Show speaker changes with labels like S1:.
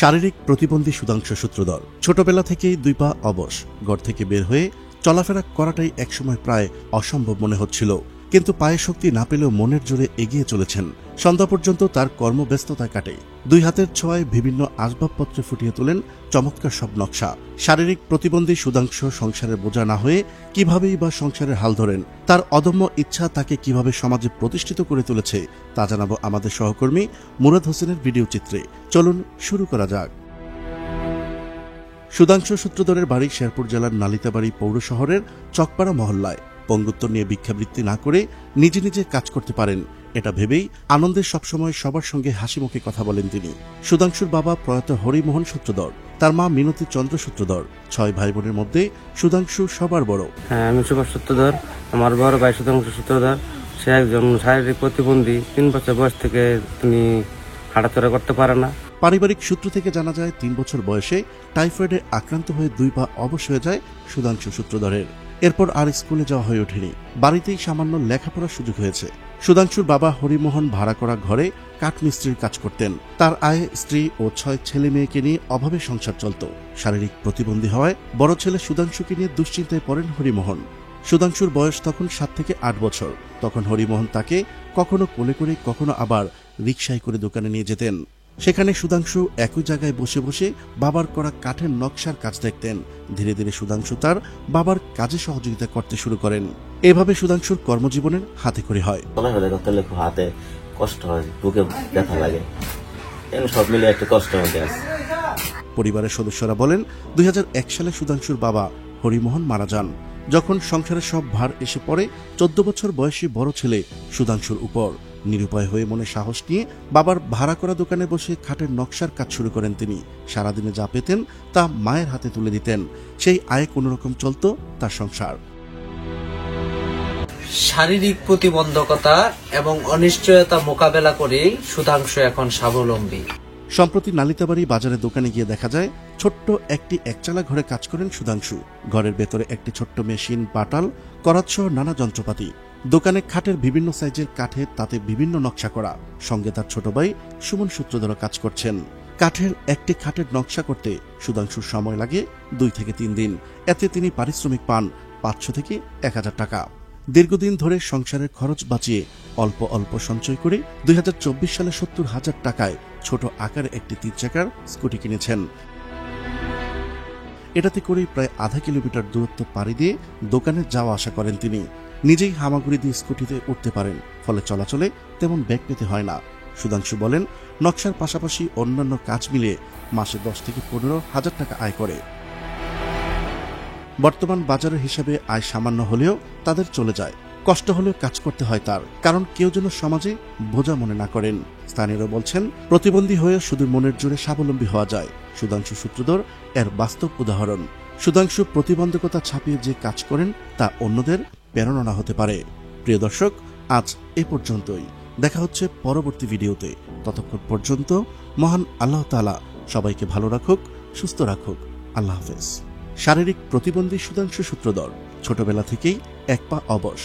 S1: শারীরিক প্রতিবন্ধী সুধাংশু সূত্রধর ছোটবেলা থেকেই 2 পা অবশ। ঘর থেকে বের হয়ে চলাফেরা করাটাই একসময় প্রায় অসম্ভব মনে হচ্ছিল, কিন্তু পায়ে শক্তি না পেলেও মনের জোরে এগিয়ে চলেছেন। সন্ধ্যা পর্যন্ত তার কর্মব্যস্ততায় কাটে। 2 হাতের ছোঁয়ায় বিভিন্ন আসবাবপত্রে ফুটিয়ে তোলেন চমৎকার সব নকশা। শারীরিক প্রতিবন্ধী সুধাংশু সংসারের বোঝা না হয়ে কিভাবেই বা সংসারের হাল ধরেন, তার অদম্য ইচ্ছা তাকে কিভাবে সমাজে প্রতিষ্ঠিত করে তুলেছে তা জানাবো আমাদের সহকর্মী মুরাদ হোসেনের ভিডিও চিত্রে। চলুন শুরু করা যাক। সুধাংশু সূত্রধরের বাড়ি শেরপুর জেলার নালিতাবাড়ি পৌর শহরের চকপাড়া মহল্লায়। পঙ্গুত্ব নিয়ে ভিক্ষাবৃত্তি না করে নিজে নিজে কাজ করতে পারেন, এটা ভেবেই আনন্দে সবসময় সবার সঙ্গে হাসি মুখে কথা বলেন তিনি। সুধাংশুর বাবা প্রয়াত হরিমোহন সূত্রধর, তার মা মিনতি চন্দ্র সূত্রধর। 6 ভাই বোনের মধ্যে সুধাংশু সবার বড়।
S2: আমি সুভাষ সূত্রধর, আমার বড় ভাই সুধাংশু সূত্রধর। সে একজন শারীরিক প্রতিবন্ধী। 3 বছর বয়স থেকে তিনি হাঁটাচলা করতে পারে না।
S1: পারিবারিক সূত্র থেকে জানা যায় 3 বছর বয়সে টাইফয়েডে আক্রান্ত হয়ে 2 পা অবশ হয়ে যায় সুধাংশু সূত্রধরের। এরপর আর স্কুলে যাওয়া হয়ে ওঠেনি, বাড়িতেই সামান্য লেখাপড়ার সুযোগ হয়েছে। সুধাংশুর বাবা হরিমোহন ভাড়া করা ঘরে কাঠমিস্ত্রির কাজ করতেন। তার আয়ে স্ত্রী ও 6 ছেলে মেয়েকে নিয়ে অভাবে সংসার চলত। শারীরিক প্রতিবন্ধী হওয়ায় বড় ছেলে সুধাংশুকে নিয়ে দুশ্চিন্তায় পড়েন হরিমোহন। সুধাংশুর বয়স তখন 7 থেকে 8 বছর। তখন হরিমোহন তাকে কখনো কোলে করে কখনো আবার রিকশায় করে দোকানে নিয়ে যেতেন। সেখানে সুধাংশু একই জায়গায় বসে বসে বাবার করা কাঠের নকশার কাজ দেখতেন। ধীরে ধীরে সুধাংশু তার বাবার কাজে সহযোগিতা করতে শুরু করেন। এভাবে সুধাংশুর কর্মজীবনের হাতে খড়ি হয়।
S3: হাতে কষ্ট হয়, বুকে ব্যথা লাগে, সব মিলে একটা কষ্ট হয়ে আছে।
S1: পরিবারের সদস্যরা বলেন 2001 সালে সুধাংশুর বাবা হরিমোহন মারা যান। যখন সংসারের সব ভার এসে পড়ে 14 বছর বয়সী বড় ছেলে সুধাংশুর উপর। নিরুপায় হয়ে মনে সাহস নিয়ে বাবার ভাড়া করা দোকানে বসে খাটের নকশার কাজ শুরু করেন তিনি। সারাদিনে যা পেতেন তা মায়ের হাতে তুলে দিতেন। সেই আয়ে কোনোরকম চলত তার সংসার।
S4: শারীরিক প্রতিবন্ধকতা এবং অনিশ্চয়তা মোকাবেলা করে সুধাংশু এখন স্বাবলম্বী।
S1: সম্প্রতি নালিতাবাড়ি বাজারে দোকানে গিয়ে দেখা যায় ছোট্ট একটি একচালা ঘরে কাজ করেন সুধাংশু। ঘরের ভেতরে একটি ছোট্ট মেশিন, পাটাল, করাতসহ নানা যন্ত্রপাতি। দোকানে খাটের বিভিন্ন সাইজের কাঠের, তাতে বিভিন্ন নকশা করা। সঙ্গে তার ছোট ভাই সুমন সূত্রধর কাজ করছেন। কাঠের একটি খাটের নকশা করতে সুধাংশুর সময় লাগে 2 থেকে 3 দিন। এতে তিনি পারিশ্রমিক পান 500 থেকে 1000 টাকা। দীর্ঘদিন ধরে সংসারের খরচ বাঁচিয়ে অল্প অল্প সঞ্চয় করে 2024 সালে 70,000 টাকায় ছোট আকারে একটি 3 চাকার স্কুটি কিনেছেন। এটাতে করেই প্রায় আধা কিলোমিটার দূরত্ব পাড়ি দিয়ে দোকানে যাওয়া আসা করেন তিনি। নিজেই হামাগুড়ি দিয়ে স্কুটিতে উঠতে পারেন, ফলে চলাচলে তেমন ব্যাগ পেতে হয় না। সুধাংশু বলেন, নকশার পাশাপাশি অন্যান্য কাজ মিলিয়ে মাসে 10 থেকে 15,000 টাকা আয় করে। বর্তমান বাজারের হিসাবে আয় সামান্য হলেও তাদের চলে যায়। কষ্ট হলেও কাজ করতে হয় তার, কারণ কেউ যেন সমাজে বোঝা মনে না করেন। স্থানীয়রা বলছেন, প্রতিবন্ধী হয়ে শুধু মনের জোরে স্বাবলম্বী হওয়া যায়। সুধাংশু সূত্রধর এর বাস্তব উদাহরণ। সুধাংশু প্রতিবন্ধকতা ছাপিয়ে যে কাজ করেন তা অন্যদের প্রেরণা হতে পারে। প্রিয় দর্শক, আজ এ পর্যন্তই। দেখা হচ্ছে পরবর্তী ভিডিওতে। ততক্ষণ পর্যন্ত মহান আল্লাহ তাআলা সবাইকে ভালো রাখুক, সুস্থ রাখুক। আল্লাহ হাফেজ। শারীরিক প্রতিবন্ধী সুধাংশু সূত্রধর ছোটবেলা থেকেই 1 পা অবশ।